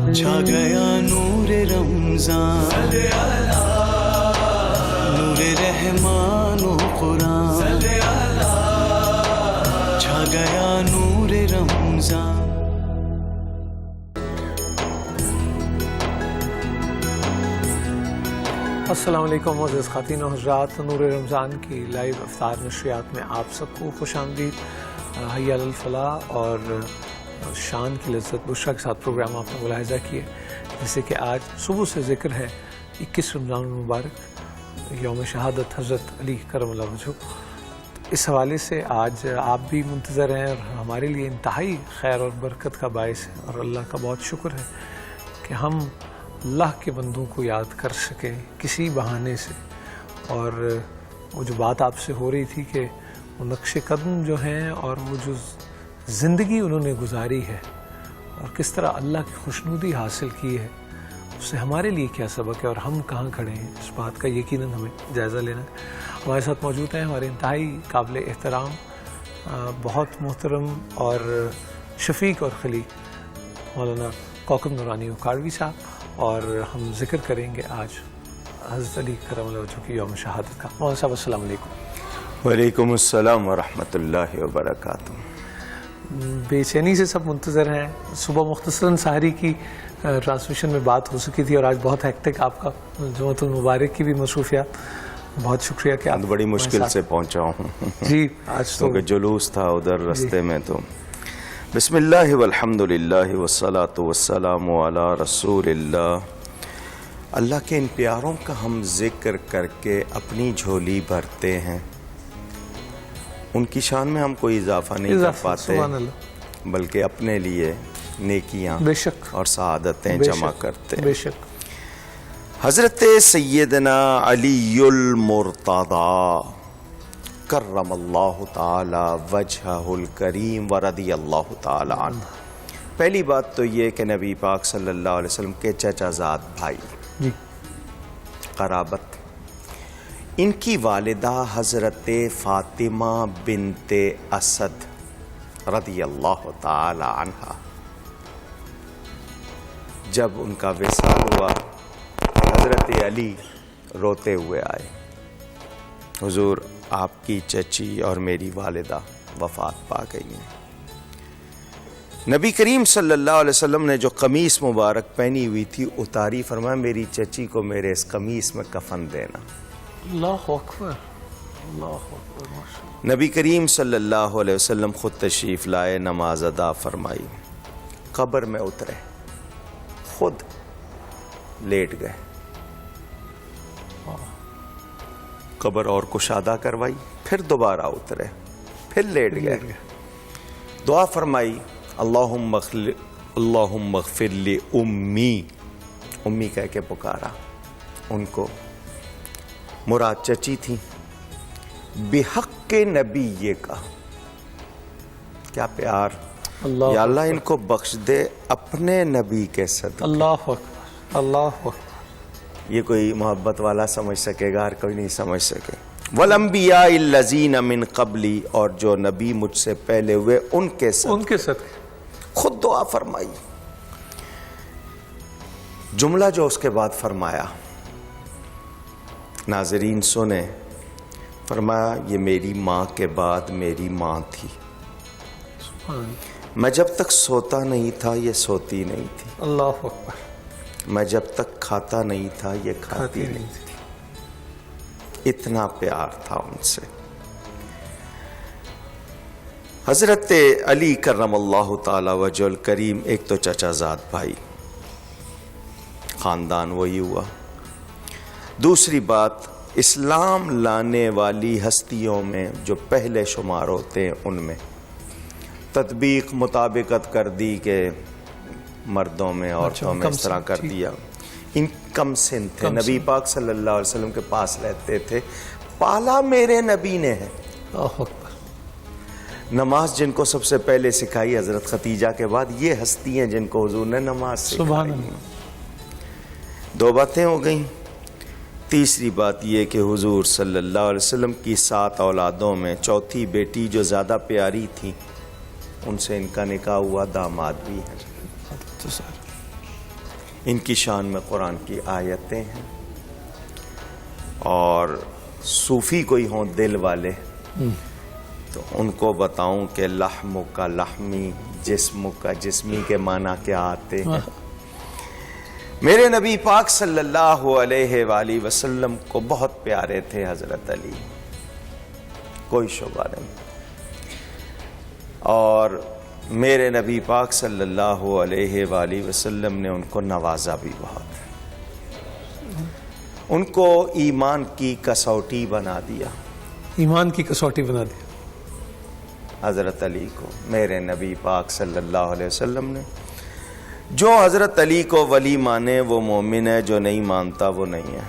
چھا گیا نور رمضان، نور رحمان و قرآن، چھا گیا نور رمضان۔ السلام علیکم معزز خواتین و حضرات، نور رمضان کی لائیو افطار نشریات میں آپ سب کو خوش آمدید۔ حی علی الفلاح اور شان کی لذت بشرا کے ساتھ پروگرام آپ نے ملاحظہ کیے، جیسے کہ آج صبح سے ذکر ہے 21 رمضان المبارک، یوم شہادت حضرت علی کرم اللہ وجہہ۔ اس حوالے سے آج آپ بھی منتظر ہیں اور ہمارے لیے انتہائی خیر اور برکت کا باعث ہے، اور اللہ کا بہت شکر ہے کہ ہم اللہ کے بندوں کو یاد کر سکے کسی بہانے سے۔ اور وہ جو بات آپ سے ہو رہی تھی کہ وہ نقش قدم جو ہیں اور وہ جو زندگی انہوں نے گزاری ہے اور کس طرح اللہ کی خوشنودی حاصل کی ہے، اس سے ہمارے لیے کیا سبق ہے اور ہم کہاں کھڑے ہیں، اس بات کا یقیناً ہمیں جائزہ لینا ہے۔ ہمارے ساتھ موجود ہیں ہمارے انتہائی قابل احترام بہت محترم اور شفیق اور خلیق مولانا کوکب نورانی اکھاڑوی صاحب، اور ہم ذکر کریں گے آج حضرت علی کرم اللہ وجہہ کی یوم شہادت کا۔ مولانا صاحب السلام علیکم۔ وعلیکم السلام ورحمۃ اللہ وبرکاتہ۔ بے چینی سے سب منتظر ہیں۔ صبح مختصراً سحری کی ٹرانسمیشن میں بات ہو سکی تھی، اور آج بہت ہیکٹک آپ کا جمعۃ المبارک کی بھی مصروفیات۔ بہت شکریہ کہ آپ بڑی مشکل سے پہنچا ہوں جی، آج تو کیونکہ جلوس تھا ادھر رستے میں۔ تو بسم اللہ والحمد للہ والصلاة والسلام علی رسول اللہ۔ اللہ کے ان پیاروں کا ہم ذکر کر کے اپنی جھولی بھرتے ہیں، ان کی شان میں ہم کوئی اضافہ نہیں کر پاتے، سبحان اللہ، بلکہ اپنے لیے نیکیاں بے شک اور سعادتیں بے جمع شک، کرتے ہیں۔ بے شک۔ حضرت سیدنا علی المرتضی کرم اللہ تعالی وجہہ الکریم ورضی اللہ تعالی عنہ۔ پہلی بات تو یہ کہ نبی پاک صلی اللہ علیہ وسلم کے چچا زاد بھائی، جی، قرابت، ان کی والدہ حضرت فاطمہ بنت اسد رضی اللہ تعالی عنہ، جب ان کا وصال ہوا، حضرت علی روتے ہوئے آئے، حضور آپ کی چچی اور میری والدہ وفات پا گئی ہیں۔ نبی کریم صلی اللہ علیہ وسلم نے جو قمیص مبارک پہنی ہوئی تھی اتاری، فرمایا میری چچی کو میرے اس قمیص میں کفن دینا۔ اللہ اکبر، اللہ اکبر، ماشاء اللہ۔ نبی کریم صلی اللہ علیہ وسلم خود تشریف لائے، نماز ادا فرمائی، قبر میں اترے، خود لیٹ گئے، قبر اور کشادہ کروائی، پھر دوبارہ اترے، پھر لیٹ گئے، دعا فرمائی، اللہم اغفر لی امی، امی کہہ کے پکارا ان کو، مراد چچی تھی، بحق نبی، یہ کہا، کیا پیار، یا اللہ ان کو بخش دے اپنے نبی کے صدقے۔ اللہ اکبر، اللہ اکبر۔ یہ کوئی محبت والا سمجھ سکے گا، ہر کوئی نہیں سمجھ سکے۔ وَالْأَنْبِيَاءِ الَّذِينَ مِن قَبْلِي، اور جو نبی مجھ سے پہلے ہوئے ان کے صدقے خود دعا فرمائی۔ جملہ جو اس کے بعد فرمایا، ناظرین سنیں، فرمایا یہ میری ماں کے بعد میری ماں تھی، میں جب تک سوتا نہیں تھا یہ سوتی نہیں تھی، اللہ اکبر، میں جب تک کھاتا نہیں تھا یہ کھاتی نہیں تھی، اتنا پیار تھا ان سے۔ حضرت علی کرم اللہ تعالی وجہ الکریم، ایک تو چچا زاد بھائی، خاندان وہی ہوا۔ دوسری بات، اسلام لانے والی ہستیوں میں جو پہلے شمار ہوتے ہیں ان میں تطبیق مطابقت کر دی کہ مردوں میں عورتوں میں اس طرح کر دیا۔ ان کم سن تھے، نبی پاک صلی اللہ علیہ وسلم کے پاس رہتے تھے، پالا میرے نبی نے ہے۔ اللہ اکبر۔ نماز جن کو سب سے پہلے سکھائی حضرت ختیجہ کے بعد، یہ ہستی ہیں جن کو حضور نے نماز سکھائی۔ سبحان اللہ۔ دو باتیں ہو گئیں۔ تیسری بات یہ کہ حضور صلی اللہ علیہ وسلم کی 7 اولادوں میں چوتھی بیٹی جو زیادہ پیاری تھی، ان سے ان کا نکاح ہوا، داماد بھی ہے۔ ان کی شان میں قرآن کی آیتیں ہیں، اور صوفی کوئی ہوں دل والے تو ان کو بتاؤں کہ لحم کا لحمی، جسم کا جسمی کے معنی کیا آتے ہیں۔ میرے نبی پاک صلی اللہ علیہ وآلہ وسلم کو بہت پیارے تھے حضرت علی، کوئی شبہ نہیں، اور میرے نبی پاک صلی اللہ علیہ وآلہ وسلم نے ان کو نوازا بھی بہت، ان کو ایمان کی کسوٹی بنا دیا، ایمان کی کسوٹی بنا دی حضرت علی کو میرے نبی پاک صلی اللہ علیہ وسلم نے۔ جو حضرت علی کو ولی مانے وہ مومن ہے، جو نہیں مانتا وہ نہیں ہے۔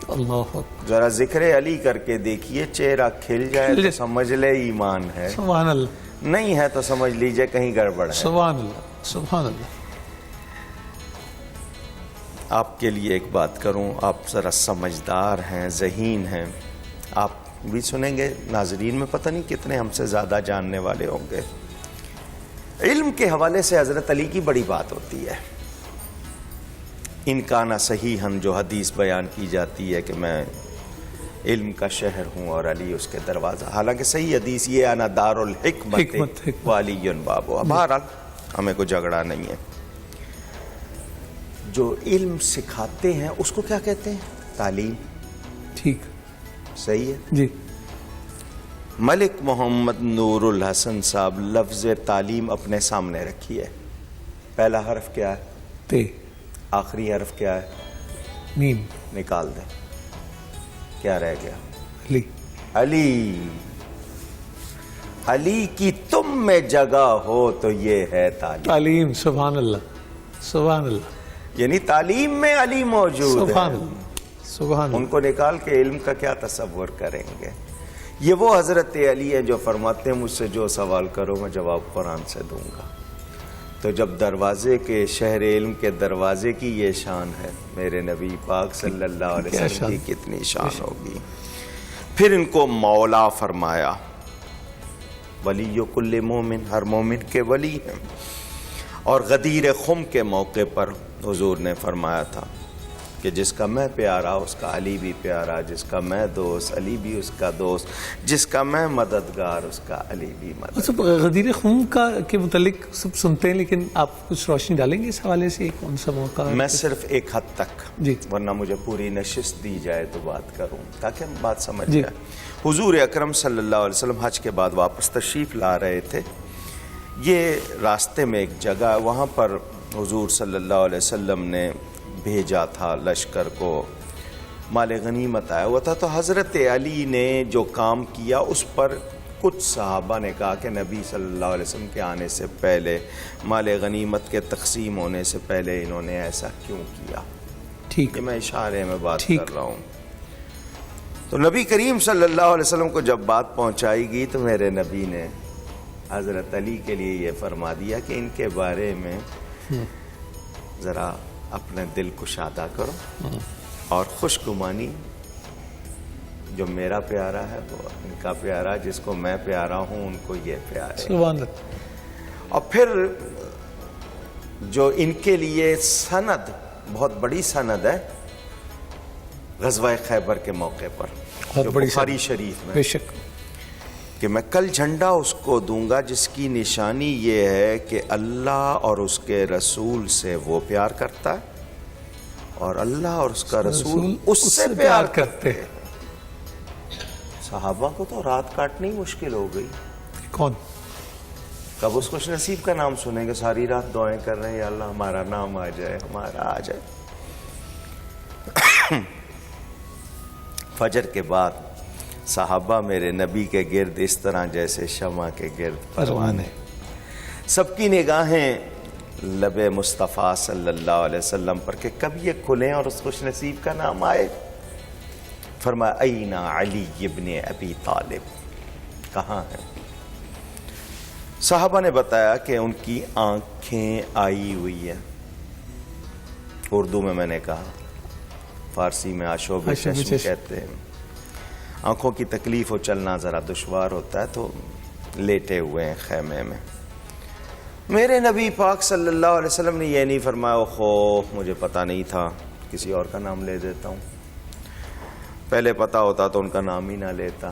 اللہ اکبر، ذرا ذکر علی کر کے دیکھیے، چہرہ کھل جائے تو سمجھ لے ایمان ہے، سبحان اللہ، نہیں ہے تو سمجھ لیجئے کہیں گڑبڑ ہے۔ سبحان اللہ، سبحان اللہ۔ آپ کے لیے ایک بات کروں، آپ ذرا سمجھدار ہیں، ذہین ہیں، آپ بھی سنیں گے، ناظرین میں پتہ نہیں کتنے ہم سے زیادہ جاننے والے ہوں گے۔ علم کے حوالے سے حضرت علی کی بڑی بات ہوتی ہے۔ ان کا نا صحیحاً جو حدیث بیان کی جاتی ہے کہ میں علم کا شہر ہوں اور علی اس کے دروازہ، حالانکہ صحیح حدیث یہ انا دار الحکمت وعلی بابو، بہرحال ہمیں کوئی جھگڑا نہیں ہے۔ جو علم سکھاتے ہیں اس کو کیا کہتے ہیں؟ تعلیم۔ ٹھیک، صحیح ہے جی۔ ملک محمد نور الحسن صاحب لفظ تعلیم اپنے سامنے رکھی ہے، پہلا حرف کیا ہے؟ تے۔ آخری حرف کیا ہے؟ میم۔ نکال دیں، کیا رہ گیا؟ علی۔ علی۔ علی کی تم میں جگہ ہو تو یہ ہے تعلیم۔ تعلیم، سبحان اللہ، سبحان اللہ، یعنی تعلیم میں علی موجود سبحان ہے۔ اللہ، سبحان ان اللہ۔ کو نکال کے علم کا کیا تصور کریں گے؟ یہ وہ حضرت علی ہیں جو فرماتے ہیں مجھ سے جو سوال کرو میں جواب قرآن سے دوں گا۔ تو جب دروازے کے شہر علم کے دروازے کی یہ شان ہے، میرے نبی پاک صلی اللہ علیہ وسلم کی کتنی شان ہوگی۔ پھر ان کو مولا فرمایا، ولی کل مومن، ہر مومن کے ولی ہیں۔ اور غدیر خم کے موقع پر حضور نے فرمایا تھا کہ جس کا میں پیارا اس کا علی بھی پیارا، جس کا میں دوست علی بھی اس کا دوست، جس کا میں مددگار اس کا علی بھی مددگار۔ سب غدیر خون کا کے متعلق سب سنتے ہیں، لیکن آپ کچھ روشنی ڈالیں گے اس حوالے سے؟ کون سا موقع؟ میں صرف ایک حد تک، جی، ورنہ مجھے پوری نشست دی جائے تو بات کروں تاکہ ہم بات سمجھ جی۔ جائے۔ حضور اکرم صلی اللہ علیہ وسلم حج کے بعد واپس تشریف لا رہے تھے، یہ راستے میں ایک جگہ، وہاں پر حضور صلی اللہ علیہ وسلم نے بھیجا تھا لشکر کو، مال غنیمت آیا ہوا تھا، تو حضرت علی نے جو کام کیا اس پر کچھ صحابہ نے کہا کہ نبی صلی اللہ علیہ وسلم کے آنے سے پہلے، مال غنیمت کے تقسیم ہونے سے پہلے انہوں نے ایسا کیوں کیا؟ ٹھیک، کہ میں اشارے میں بات کر رہا ہوں۔ تو نبی کریم صلی اللہ علیہ وسلم کو جب بات پہنچائی گئی تو میرے نبی نے حضرت علی کے لیے یہ فرما دیا کہ ان کے بارے میں ذرا اپنے دل کو شادہ کرو، اور خوش گمانی، جو میرا پیارا ہے وہ ان کا پیارا، جس کو میں پیارا ہوں ان کو یہ پیارا ہے۔ سبحان اللہ۔ اور پھر جو ان کے لیے سند، بہت بڑی سند ہے، غزوہ خیبر کے موقع پر جو بخاری شریف میں، بے شک، کہ میں کل جھنڈا اس کو دوں گا جس کی نشانی یہ ہے کہ اللہ اور اس کے رسول سے وہ پیار کرتا ہے اور اللہ اور اس کا رسول اس سے پیار کرتے ہیں۔ صحابہ کو تو رات کاٹنی مشکل ہو گئی۔ کون؟ کب اس خوش نصیب کا نام سنیں گے ساری رات دعائیں کر رہے ہیں، یا اللہ ہمارا نام آ جائے، ہمارا آ جائے۔ فجر کے بعد صحابہ میرے نبی کے گرد اس طرح جیسے شمع کے گرد پروانے، سب کی نگاہیں لب مصطفیٰ صلی اللہ علیہ وسلم پر کہ کب یہ کھلیں اور اس خوش نصیب کا نام آئے۔ فرمایا این علی ابن ابی طالب، کہاں ہیں؟ صحابہ نے بتایا کہ ان کی آنکھیں آئی ہوئی ہیں، اردو میں نے کہا، فارسی میں آشوب چشم کہتے ہیں۔ آنکھوں کی تکلیف ہو، چلنا ذرا دشوار ہوتا ہے، تو لیٹے ہوئے ہیں خیمے میں۔ میرے نبی پاک صلی اللہ علیہ وسلم نے یہ نہیں فرمایا خو مجھے پتہ نہیں تھا کسی اور کا نام لے دیتا ہوں، پہلے پتہ ہوتا تو ان کا نام ہی نہ لیتا.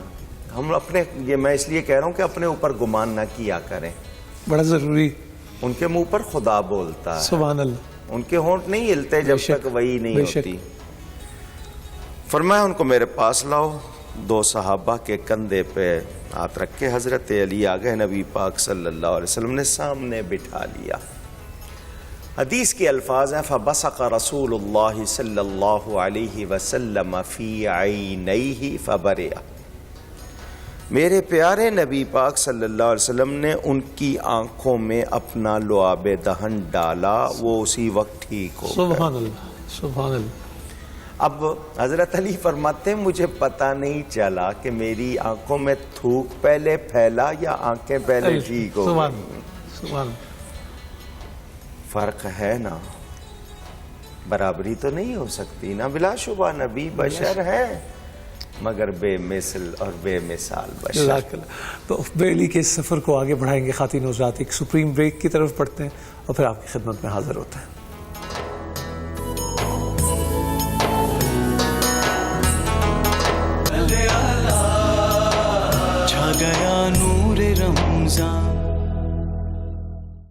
ہم اپنے یہ میں اس لیے کہہ رہا ہوں کہ اپنے اوپر گمان نہ کیا کریں. بڑا ضروری. ان کے منہ پر خدا بولتا ہے، سبحان اللہ. ان کے ہونٹ نہیں ہلتے جب تک وہی نہیں ہوتی. فرمایا ان کو میرے پاس لاؤ. 2 صحابہ کے کندھے پہ ہاتھ رکھ کے حضرت علی آ گئے، نبی پاک صلی اللہ علیہ وسلم نے سامنے بٹھا لیا. حدیث کے الفاظ ہیں فبصق رسول اللہ صلی اللہ علیہ وسلم فی عینیہ فبرئ. میرے پیارے نبی پاک صلی اللہ علیہ وسلم نے ان کی آنکھوں میں اپنا لعاب دہن ڈالا، وہ اسی وقت ٹھیک ہو گئے. سبحان اللہ سبحان اللہ. اب حضرت علی فرماتے ہیں مجھے پتہ نہیں چلا کہ میری آنکھوں میں تھوک پہلے پھیلا یا آنکھیں پہلے ٹھیک ہو گئی. سبحان. فرق ہے نا، برابری تو نہیں ہو سکتی نا. بلا شبہ نبی بشر ہے مگر بے مثل اور بے مثال بشر. جزاک اللہ. تو بریلی کے اس سفر کو آگے بڑھائیں گے خواتین و حضرات. ایک سپریم بریک کی طرف پڑھتے ہیں اور پھر آپ کی خدمت میں حاضر ہوتے ہیں. چھا گیا نور رمضان.